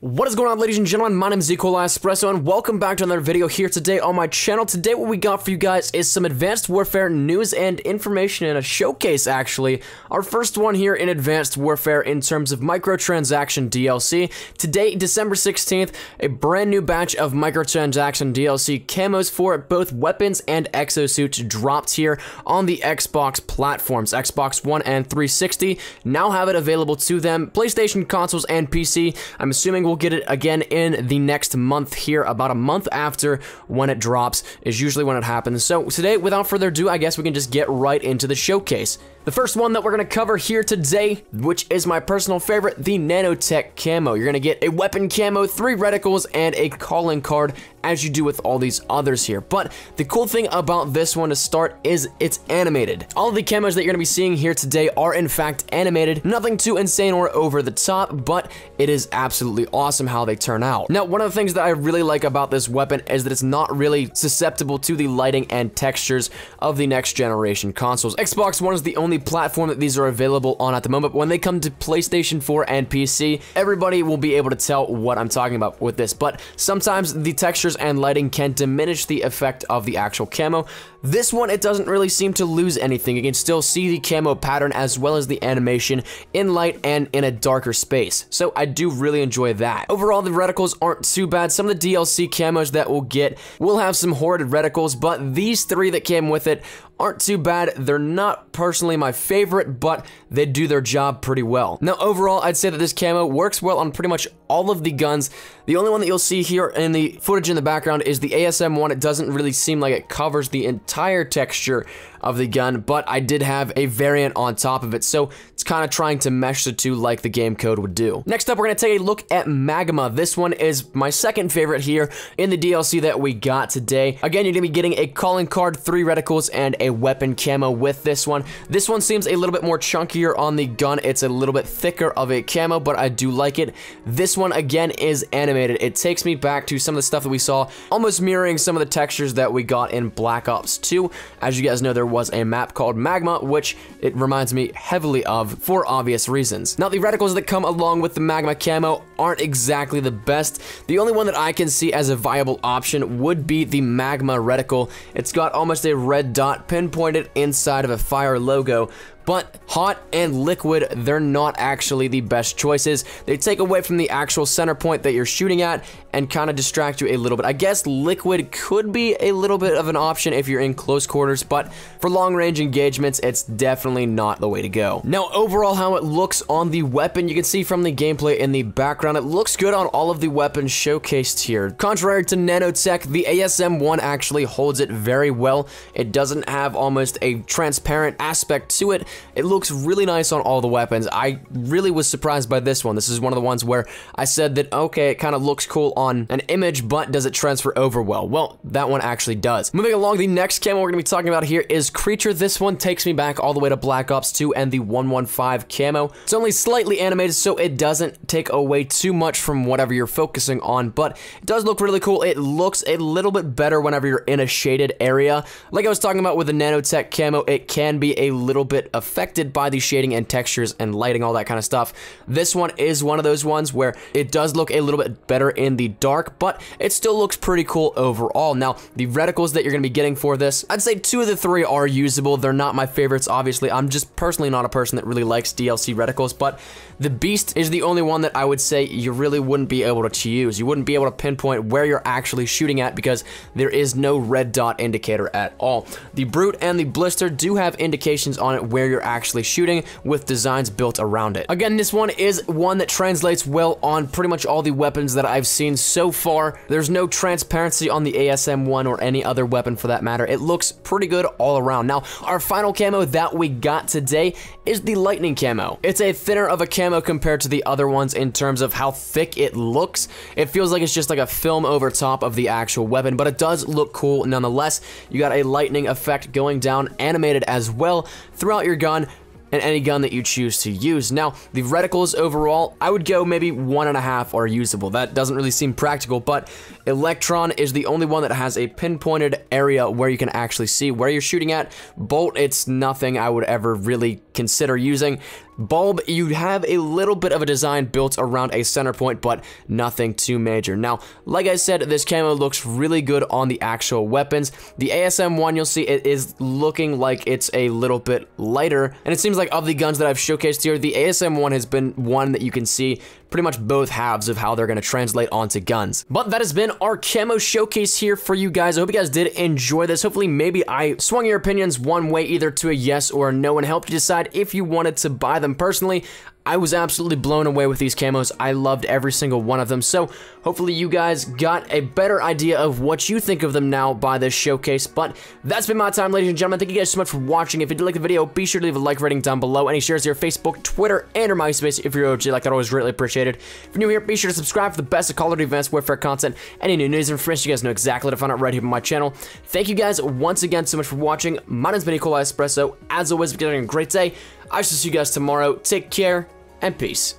What is going on, ladies and gentlemen? My name is Espresso, and welcome back to another video here today on my channel. Today, what we got for you guys is some Advanced Warfare news and information in a showcase, actually. Our first one here in Advanced Warfare in terms of microtransaction DLC. Today, December 16th, a brand new batch of microtransaction DLC camos for both weapons and exosuits dropped here on the Xbox platforms. Xbox One and 360 now have it available to them. PlayStation consoles and PC, I'm assuming we'll get it again in the next month here, about a month after when it drops is usually when it happens. So today, without further ado, I guess we can just get right into the showcase. The first one that we're going to cover here today, which is my personal favorite, the Nanotech camo. You're going to get a weapon camo, 3 reticles, and a calling card, as you do with all these others here. But the cool thing about this one to start is it's animated. All of the camos that you're going to be seeing here today are in fact animated. Nothing too insane or over the top, but it is absolutely awesome how they turn out. Now, one of the things that I really like about this weapon is that it's not really susceptible to the lighting and textures of the next generation consoles. Xbox One is the only platform that these are available on at the moment, but when they come to PlayStation 4 and PC, everybody will be able to tell what I'm talking about with this. But sometimes the textures and lighting can diminish the effect of the actual camo. This one, it doesn't really seem to lose anything. You can still see the camo pattern as well as the animation in light and in a darker space. So I do really enjoy that. Overall, the reticles aren't too bad. Some of the DLC camos that we'll get will have some hoarded reticles, but these 3 that came with it aren't too bad. They're not personally my favorite, but they do their job pretty well. Now, overall, I'd say that this camo works well on pretty much all of the guns. The only one that you'll see here in the footage in the background is the ASM one. It doesn't really seem like it covers the entire texture of the gun, but I did have a variant on top of it, so it's kind of trying to mesh the two like the game code would do. Next up, we're going to take a look at Magma. This one is my second favorite here in the DLC that we got today. Again, you're going to be getting a calling card, 3 reticles, and a weapon camo with this one. This one seems a little bit more chunkier on the gun. It's a little bit thicker of a camo, but I do like it. This one, again, is animated. It takes me back to some of the stuff that we saw, almost mirroring some of the textures that we got in Black Ops 2. As you guys know, there was a map called Magma, which it reminds me heavily of for obvious reasons. Now, the reticles that come along with the Magma camo aren't exactly the best. The only one that I can see as a viable option would be the Magma reticle. It's got almost a red dot pinpointed inside of a fire logo, but hot and liquid, they're not actually the best choices. They take away from the actual center point that you're shooting at and kind of distract you a little bit. I guess liquid could be a little bit of an option if you're in close quarters, but for long-range engagements, it's definitely not the way to go. Now, overall, how it looks on the weapon, you can see from the gameplay in the background, it looks good on all of the weapons showcased here. Contrary to Nanotech, the ASM one actually holds it very well. It doesn't have almost a transparent aspect to it. It looks really nice on all the weapons. I really was surprised by this one. This is one of the ones where I said that, okay, it kind of looks cool on an image, but does it transfer over well? Well, that one actually does. Moving along, the next camo we're going to be talking about here is Creature. This one takes me back all the way to Black Ops 2 and the 115 camo. It's only slightly animated, so it doesn't take away too much from whatever you're focusing on, but it does look really cool. It looks a little bit better whenever you're in a shaded area. Like I was talking about with the Nanotech camo, it can be a little bit affected by the shading and textures and lighting, all that kind of stuff. This one is one of those ones where it does look a little bit better in the dark, but it still looks pretty cool overall. Now, the reticles that you're going to be getting for this, I'd say 2 of the 3 are usable. They're not my favorites, obviously. I'm just personally not a person that really likes DLC reticles, but the Beast is the only one that I would say you really wouldn't be able to use. You wouldn't be able to pinpoint where you're actually shooting at because there is no red dot indicator at all. The Brute and the Blister do have indications on it where you're actually shooting with designs built around it. Again, this one is one that translates well on pretty much all the weapons that I've seen so far. There's no transparency on the ASM one or any other weapon for that matter. It looks pretty good all around. Now, our final camo that we got today is the Lightning camo. It's a thinner of a camo compared to the other ones in terms of how thick it looks. It feels like it's just like a film over top of the actual weapon, but it does look cool nonetheless. You got a lightning effect going down, animated as well throughout your gun. and any gun that you choose to use. Now, the reticles overall, I would go maybe 1.5 are usable. That doesn't really seem practical, but Electron is the only one that has a pinpointed area where you can actually see where you're shooting at. Bolt, it's nothing I would ever really consider using. Bulb, you have a little bit of a design built around a center point, but nothing too major. Now, like I said, this camo looks really good on the actual weapons. The ASM one, you'll see it is looking like it's a little bit lighter, and it seems like of the guns that I've showcased here, the ASM one has been one that you can see pretty much both halves of how they're going to translate onto guns. But that has been our camo showcase here for you guys. I hope you guys did enjoy this. Hopefully maybe I swung your opinions one way, either to a yes or a no, and helped you decide if you wanted to buy them. Personally, I was absolutely blown away with these camos. I loved every single one of them. So hopefully you guys got a better idea of what you think of them now by this showcase. But that's been my time, ladies and gentlemen. Thank you guys so much for watching. If you did like the video, be sure to leave a like rating down below. Any shares to your Facebook, Twitter, and or MySpace if you're OG, like that, always greatly appreciated. If you're new here, be sure to subscribe for the best of Call of Duty Advanced Warfare content. Any new news and information, you guys know exactly what to find out right here on my channel. Thank you guys once again so much for watching. My name's been Nikolai Espresso. As always, if you're having a great day, I shall see you guys tomorrow. Take care and peace.